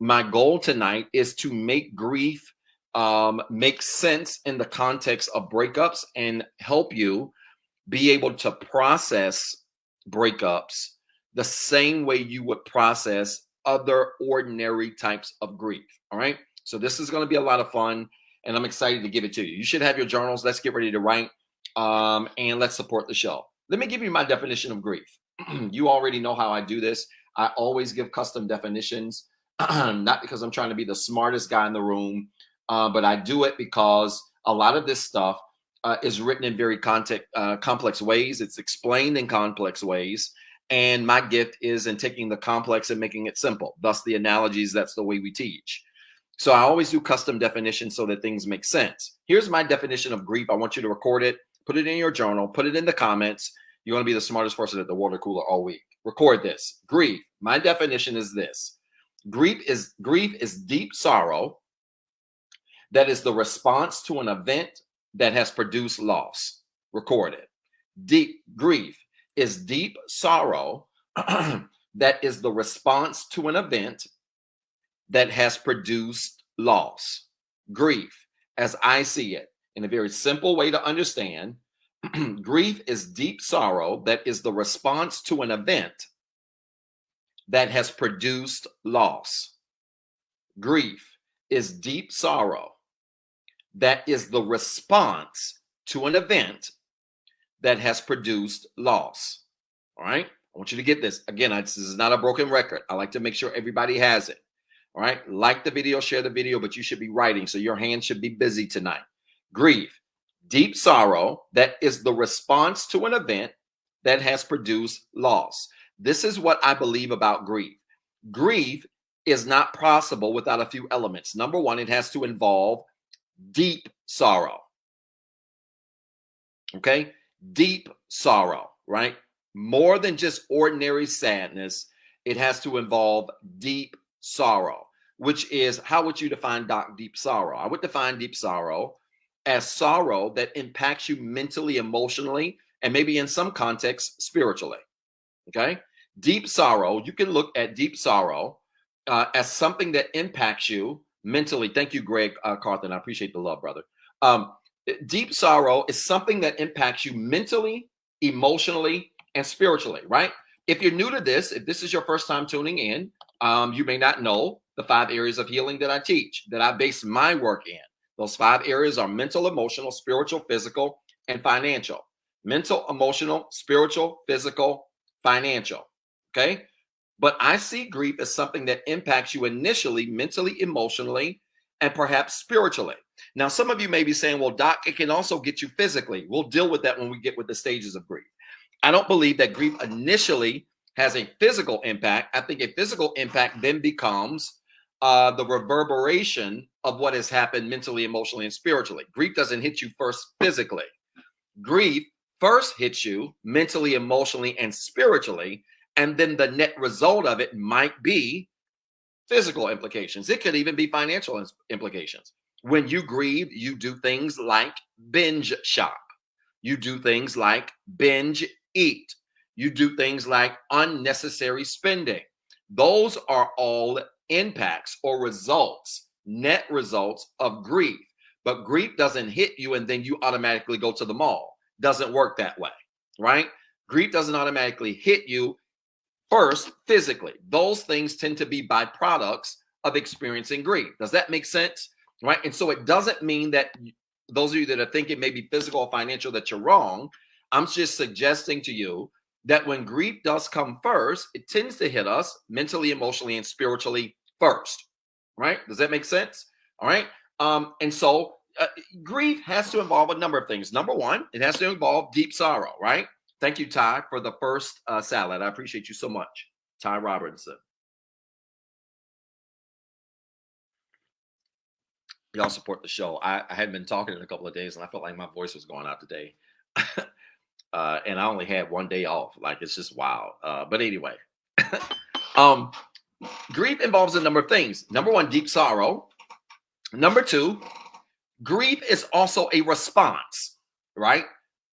my goal tonight is to make grief make sense in the context of breakups and help you be able to process breakups the same way you would process other ordinary types of grief. All right. So this is going to be a lot of fun, and I'm excited to give it to you. You should have your journals. Let's get ready to write, and let's support the show. Let me give you my definition of grief. You already know how I do this. I always give custom definitions, not because I'm trying to be the smartest guy in the room, but I do it because a lot of this stuff is written in very complex ways. It's explained in complex ways. And my gift is in taking the complex and making it simple. Thus, the analogies, that's the way we teach. So I always do custom definitions so that things make sense. Here's my definition of grief. I want you to record it, put it in your journal, put it in the comments. You want to be the smartest person at the water cooler all week. Record this. Grief. My definition is this. Grief is deep sorrow that is the response to an event that has produced loss. Record it. Deep grief is deep sorrow that is the response to an event that has produced loss. Grief, as I see it, in a very simple way to understand, grief is deep sorrow that is the response to an event that has produced loss. Grief is deep sorrow that is the response to an event that has produced loss. All right. I want you to get this. Again, this is not a broken record. I like to make sure everybody has it. All right. Like the video, share the video, but you should be writing. So your hands should be busy tonight. Grief, deep sorrow that is the response to an event that has produced loss. This is what I believe about grief. Grief is not possible without a few elements. Number one, it has to involve deep sorrow. Okay. Deep sorrow, right? More than just ordinary sadness. It has to involve deep sorrow, which is, how would you define deep sorrow? I would define deep sorrow as sorrow that impacts you mentally, emotionally, and maybe in some contexts, spiritually. Okay. Deep sorrow, you can look at deep sorrow as something that impacts you mentally. Thank you, Greg Carthen. I appreciate the love, brother. Deep sorrow is something that impacts you mentally, emotionally, and spiritually, right? If you're new to this, if this is your first time tuning in, you may not know the 5 areas of healing that I teach, that I base my work in. Those 5 areas are mental, emotional, spiritual, physical, and financial. Mental, emotional, spiritual, physical, financial. Okay? But I see grief as something that impacts you initially, mentally, emotionally, and perhaps spiritually. Now, some of you may be saying, well, Doc, it can also get you physically. We'll deal with that when we get with the stages of grief. I don't believe that grief initially has a physical impact. I think a physical impact then becomes the reverberation of what has happened mentally, emotionally, and spiritually. Grief doesn't hit you first physically. Grief first hits you mentally, emotionally, and spiritually, and then the net result of it might be physical implications. It could even be financial implications. When you grieve, you do things like binge shop. You do things like binge eat. You do things like unnecessary spending. Those are all impacts or results, net results of grief. But grief doesn't hit you and then you automatically go to the mall. Doesn't work that way, right? Grief doesn't automatically hit you first physically. Those things tend to be byproducts of experiencing grief. Does that make sense? Right? And so it doesn't mean that those of you that are thinking maybe physical or financial, that you're wrong. I'm just suggesting to you that when grief does come first, it tends to hit us mentally, emotionally, and spiritually first. Right? Does that make sense? All right. And so grief has to involve a number of things. Number one, it has to involve deep sorrow, right? Thank you, Ty, for the first salad. I appreciate you so much. Ty Robinson. Y'all support the show. I hadn't been talking in a couple of days, and I felt like my voice was going out today. And I only had 1 day off. Like, it's just wild. But anyway, grief involves a number of things. Number one, deep sorrow. Number two, grief is also a response, right?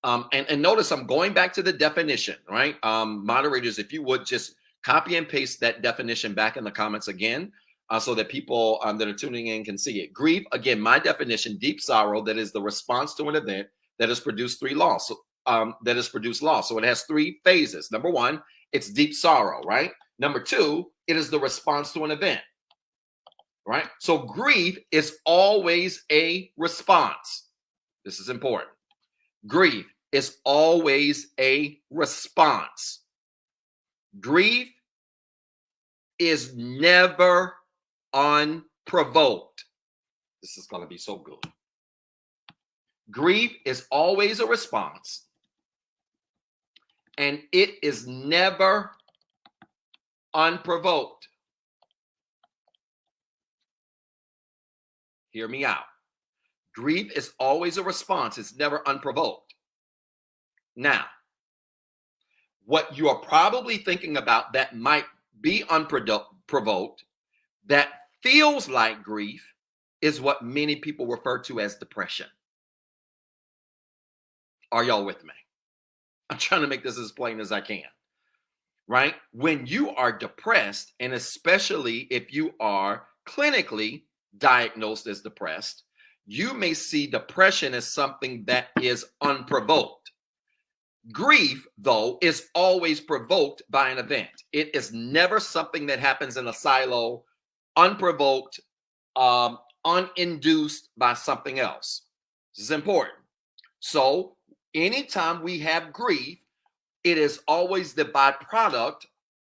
And notice I'm going back to the definition, right? Moderators, if you would just copy and paste that definition back in the comments again. so that people that are tuning in can see it. Grief, again, my definition: deep sorrow that is the response to an event that has produced loss. So it has three phases. Number one, it's deep sorrow, right? Number two, it is the response to an event, right? So grief is always a response. This is important. Grief is always a response. Grief is never unprovoked. This is going to be so good. Grief is always a response, and it is never unprovoked. Hear me out. Grief is always a response. It's never unprovoked. Now, what you are probably thinking about that might be unprovoked, that feels like grief, is what many people refer to as depression. Are y'all with me? I'm trying to make this as plain as I can, right? When you are depressed, and especially if you are clinically diagnosed as depressed, you may see depression as something that is unprovoked. Grief, though, is always provoked by an event. It is never something that happens in a silo, unprovoked, uninduced by something else. This is important. So anytime we have grief, it is always the byproduct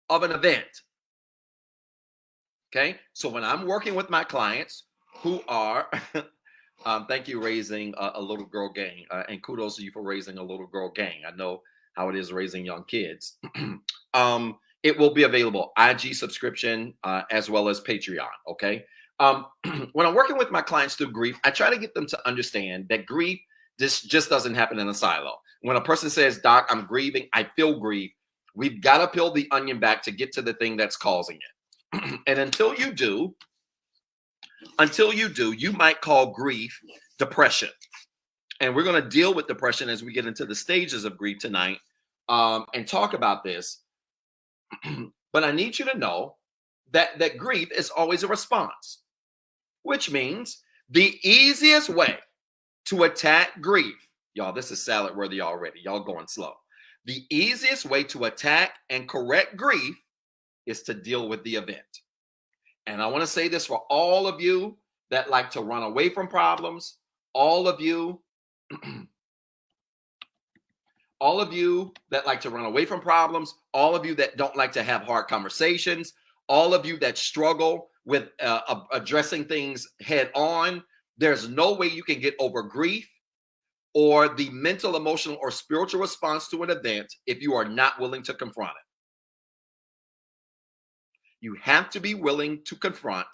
of an event. Okay, so when I'm working with my clients who are, thank you, raising a little girl gang, and kudos to you for raising a little girl gang. I know how it is raising young kids. It will be available, IG subscription, as well as Patreon. Okay, when I'm working with my clients through grief, I try to get them to understand that grief just doesn't happen in a silo. When a person says, "Doc, I'm grieving, I feel grief," we've got to peel the onion back to get to the thing that's causing it. And until you do, you might call grief depression. And we're going to deal with depression as we get into the stages of grief tonight, and talk about this. But I need you to know that grief is always a response, which means the easiest way to attack grief, y'all, this is salad worthy already. Y'all going slow. The easiest way to attack and correct grief is to deal with the event. And I want to say this for all of you that like to run away from problems, all of you that like to run away from problems, all of you that don't like to have hard conversations, all of you that struggle with addressing things head on, there's no way you can get over grief or the mental, emotional, or spiritual response to an event if you are not willing to confront it. You have to be willing to confront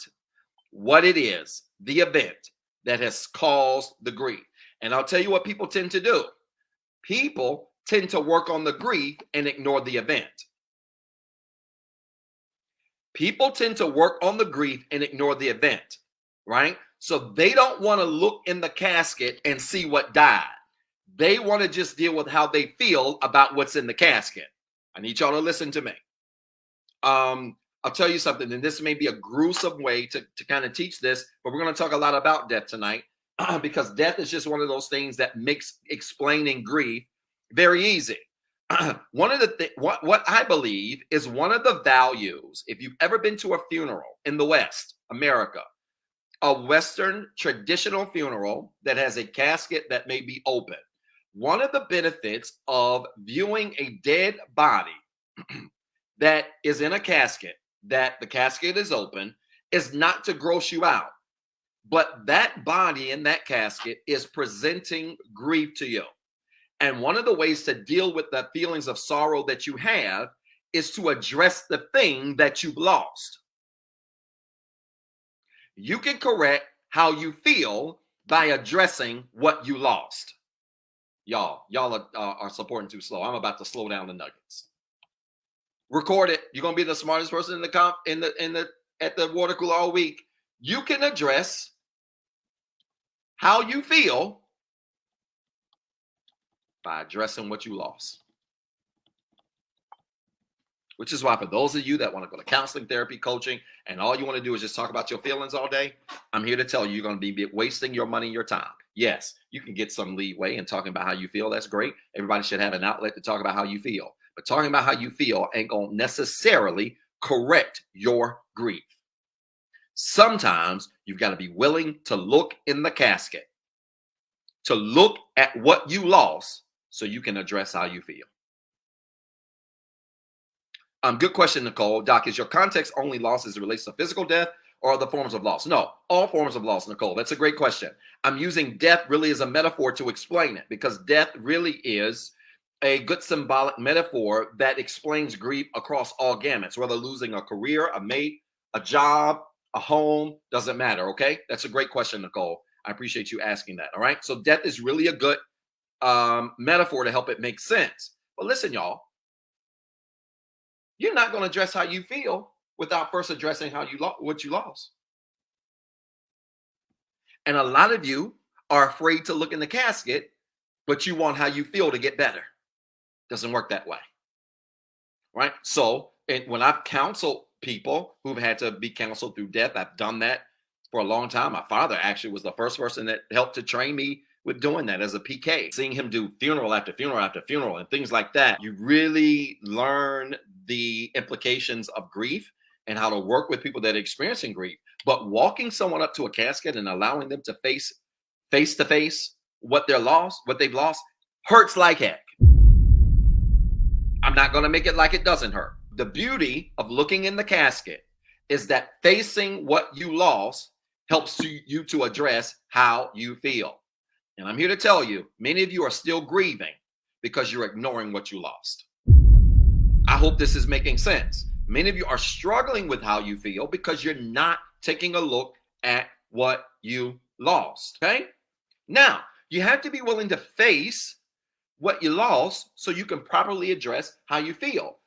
what it is, the event that has caused the grief. And I'll tell you what people tend to do. People tend to work on the grief and ignore the event. People tend to work on the grief and ignore the event, right? So they don't want to look in the casket and see what died. They want to just deal with how they feel about what's in the casket. I need y'all to listen to me. I'll tell you something, and this may be a gruesome way to kind of teach this, but we're going to talk a lot about death tonight, because death is just one of those things that makes explaining grief very easy. One of the what I believe is one of the values, if you've ever been to a funeral in the West, America, a Western traditional funeral that has a casket that may be open, one of the benefits of viewing a dead body that is in a casket, that the casket is open, is not to gross you out, but that body in that casket is presenting grief to you. And one of the ways to deal with the feelings of sorrow that you have is to address the thing that you've lost. You can correct how you feel by addressing what you lost. Y'all are supporting too slow. I'm about to slow down the nuggets. Record it. You're gonna be the smartest person at the water cooler all week. You can address how you feel by addressing what you lost. Which is why for those of you that want to go to counseling, therapy, coaching, and all you want to do is just talk about your feelings all day, I'm here to tell you you're going to be wasting your money and your time. Yes, you can get some leeway in talking about how you feel. That's great. Everybody should have an outlet to talk about how you feel. But talking about how you feel ain't going to necessarily correct your grief. Sometimes you've got to be willing to look in the casket, to look at what you lost so you can address how you feel. Good question, Nicole. Doc, is your context only loss as it relates to physical death or other forms of loss? No, all forms of loss, Nicole. That's a great question. I'm using death really as a metaphor to explain it, because death really is a good symbolic metaphor that explains grief across all gamuts, whether losing a career, a mate, a job, a home, doesn't matter, okay? That's a great question, Nicole. I appreciate you asking that, all right? So death is really a good metaphor to help it make sense. But listen, y'all, you're not going to address how you feel without first addressing what you lost. And a lot of you are afraid to look in the casket, but you want how you feel to get better. Doesn't work that way, right? So when I've counseled people who've had to be counseled through death, I've done that for a long time. My father actually was the first person that helped to train me with doing that as a PK. Seeing him do funeral after funeral after funeral and things like that, you really learn the implications of grief and how to work with people that are experiencing grief. But walking someone up to a casket and allowing them to face to face what they've lost, hurts like heck. I'm not going to make it like it doesn't hurt. The beauty of looking in the casket is that facing what you lost helps you to address how you feel. And I'm here to tell you, many of you are still grieving because you're ignoring what you lost. I hope this is making sense. Many of you are struggling with how you feel because you're not taking a look at what you lost, okay? Now, you have to be willing to face what you lost so you can properly address how you feel.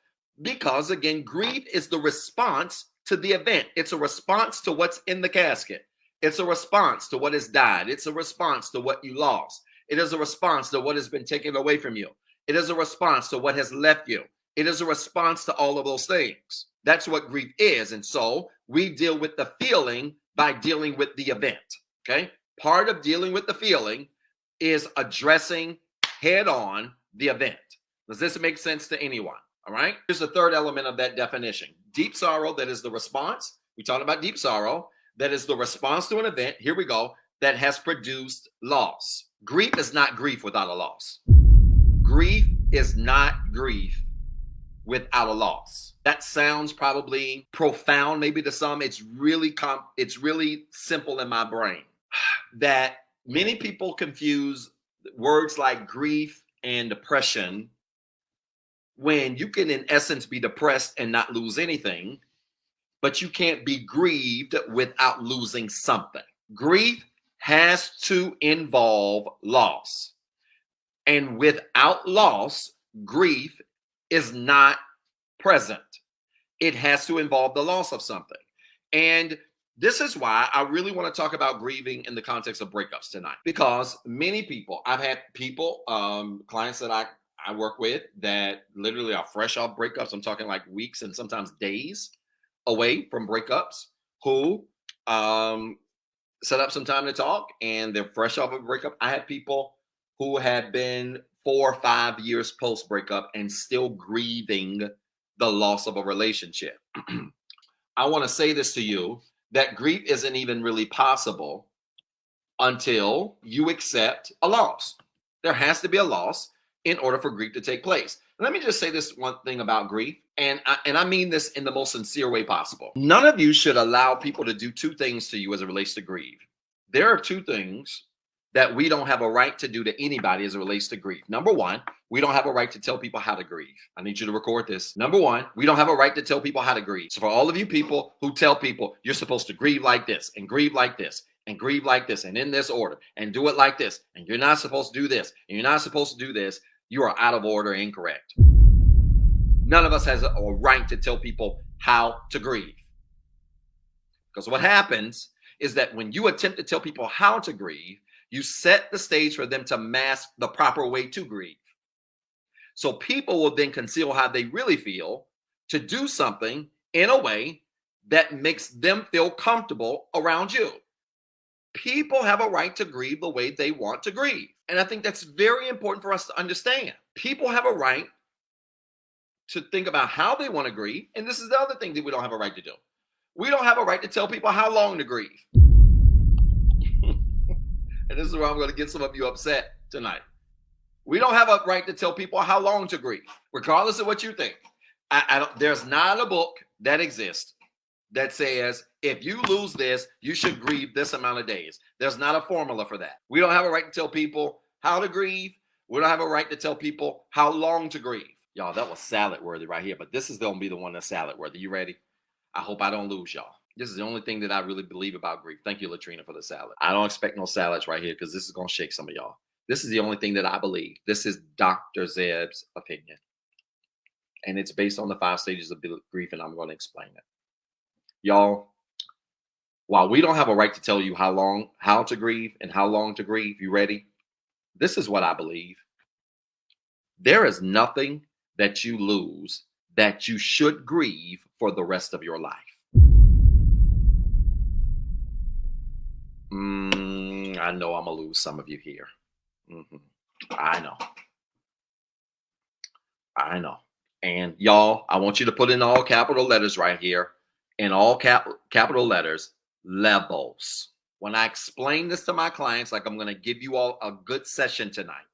Because again, grief is the response to the event. It's a response to what's in the casket. It's a response to what has died. It's a response to what you lost. It is a response to what has been taken away from you. It is a response to what has left you. It is a response to all of those things. That's what grief is. And so we deal with the feeling by dealing with the event, okay? Part of dealing with the feeling is addressing head on the event. Does this make sense to anyone? All right. Here's the third element of that definition. Deep sorrow, that is the response. We talked about deep sorrow. That is the response to an event. Here we go. That has produced loss. Grief is not grief without a loss. Grief is not grief without a loss. That sounds probably profound, maybe to some. It's really simple in my brain that many people confuse words like grief and depression, when you can in essence be depressed and not lose anything, but you can't be grieved without losing something. Grief has to involve loss. And without loss, grief is not present. It has to involve the loss of something. And this is why I really want to talk about grieving in the context of breakups tonight, because many people, I've had people, clients that I work with that literally are fresh off breakups. I'm talking like weeks and sometimes days away from breakups, who set up some time to talk and they're fresh off a breakup. I had people who had been 4 or 5 years post breakup and still grieving the loss of a relationship. I want to say this to you, that grief isn't even really possible until you accept a loss. There has to be a loss in order for grief to take place. Let me just say this one thing about grief, and I mean this in the most sincere way possible. None of you should allow people to do two things to you as it relates to grief. There are two things that we don't have a right to do to anybody as it relates to grief. Number one, we don't have a right to tell people how to grieve. I need you to record this. Number one, we don't have a right to tell people how to grieve. So for all of you people who tell people you're supposed to grieve like this and grieve like this and grieve like this and in this order and do it like this, and you're not supposed to do this and you're not supposed to do this, you are out of order and incorrect. None of us has a right to tell people how to grieve. Because what happens is that when you attempt to tell people how to grieve, you set the stage for them to mask the proper way to grieve. So people will then conceal how they really feel to do something in a way that makes them feel comfortable around you. People have a right to grieve the way they want to grieve. And I think that's very important for us to understand. People have a right to think about how they want to grieve. And this is the other thing that we don't have a right to do. We don't have a right to tell people how long to grieve. And this is where I'm going to get some of you upset tonight. We don't have a right to tell people how long to grieve, regardless of what you think. There's not a book that exists that says, if you lose this, you should grieve this amount of days. There's not a formula for that. We don't have a right to tell people how to grieve. We don't have a right to tell people how long to grieve. Y'all, that was salad worthy right here, but this is going to be the one that's salad worthy. You ready? I hope I don't lose y'all. This is the only thing that I really believe about grief. Thank you, Latrina, for the salad. I don't expect no salads right here because this is going to shake some of y'all. This is the only thing that I believe. This is Dr. Zeb's opinion. And it's based on the 5 stages of grief, and I'm going to explain it. Y'all, while we don't have a right to tell you how to grieve and how long to grieve, you ready? This is what I believe. There is nothing that you lose that you should grieve for the rest of your life. I know I'm going to lose some of you here. I know. And y'all, I want you to put in all capital letters right here. In all capital letters, levels. When I explain this to my clients, like I'm going to give you all a good session tonight,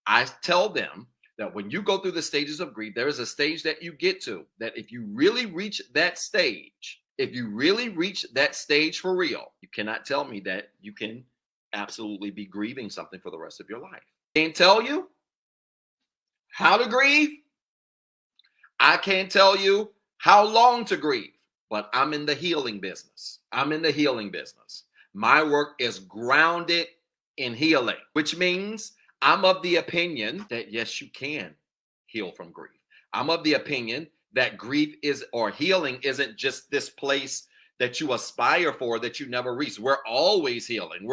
I tell them that when you go through the stages of grief, there is a stage that you get to that if you really reach that stage, for real, you cannot tell me that you can absolutely be grieving something for the rest of your life. Can't tell you how to grieve. I can't tell you how long to grieve, but I'm in the healing business. My work is grounded in healing, which means I'm of the opinion that yes, you can heal from grief. I'm of the opinion that grief healing isn't just this place that you aspire for that you never reach. We're always healing.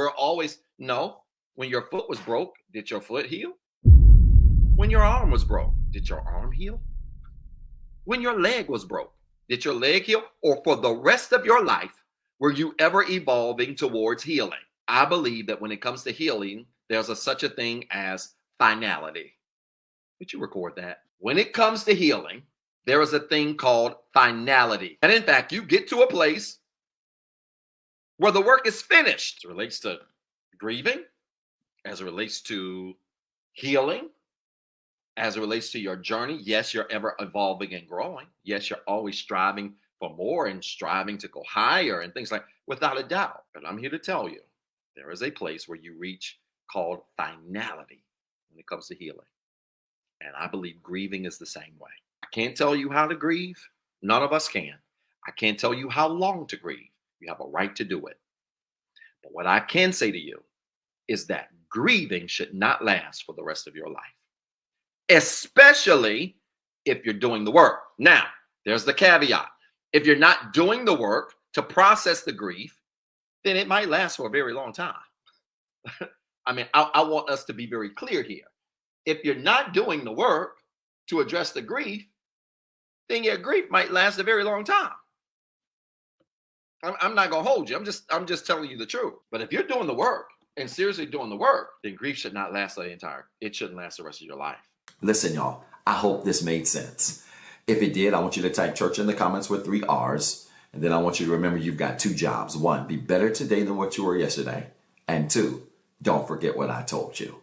No. When your foot was broke, did your foot heal? When your arm was broke, did your arm heal? When your leg was broke, did your leg heal? Or for the rest of your life, were you ever evolving towards healing? I believe that when it comes to healing, there's such a thing as finality. Would you record that? When it comes to healing, there is a thing called finality. And in fact, you get to a place where the work is finished. As it relates to grieving, as it relates to healing, as it relates to your journey. Yes, you're ever evolving and growing. Yes, you're always striving for more and striving to go higher and things like that, without a doubt. But I'm here to tell you, there is a place where you reach called finality when it comes to healing. And I believe grieving is the same way. I can't tell you how to grieve. None of us can. I can't tell you how long to grieve. You have a right to do it. But what I can say to you is that grieving should not last for the rest of your life, especially if you're doing the work. Now, there's the caveat. If you're not doing the work to process the grief, then it might last for a very long time. I mean, I want us to be very clear here. If you're not doing the work to address the grief, then your grief might last a very long time. I'm not gonna hold you. I'm just telling you the truth. But if you're doing the work and seriously doing the work, then grief should not last it shouldn't last the rest of your life. Listen, y'all, I hope this made sense. If it did, I want you to type church in the comments with 3 R's. And then I want you to remember you've got 2 jobs. 1, be better today than what you were yesterday. And 2, don't forget what I told you.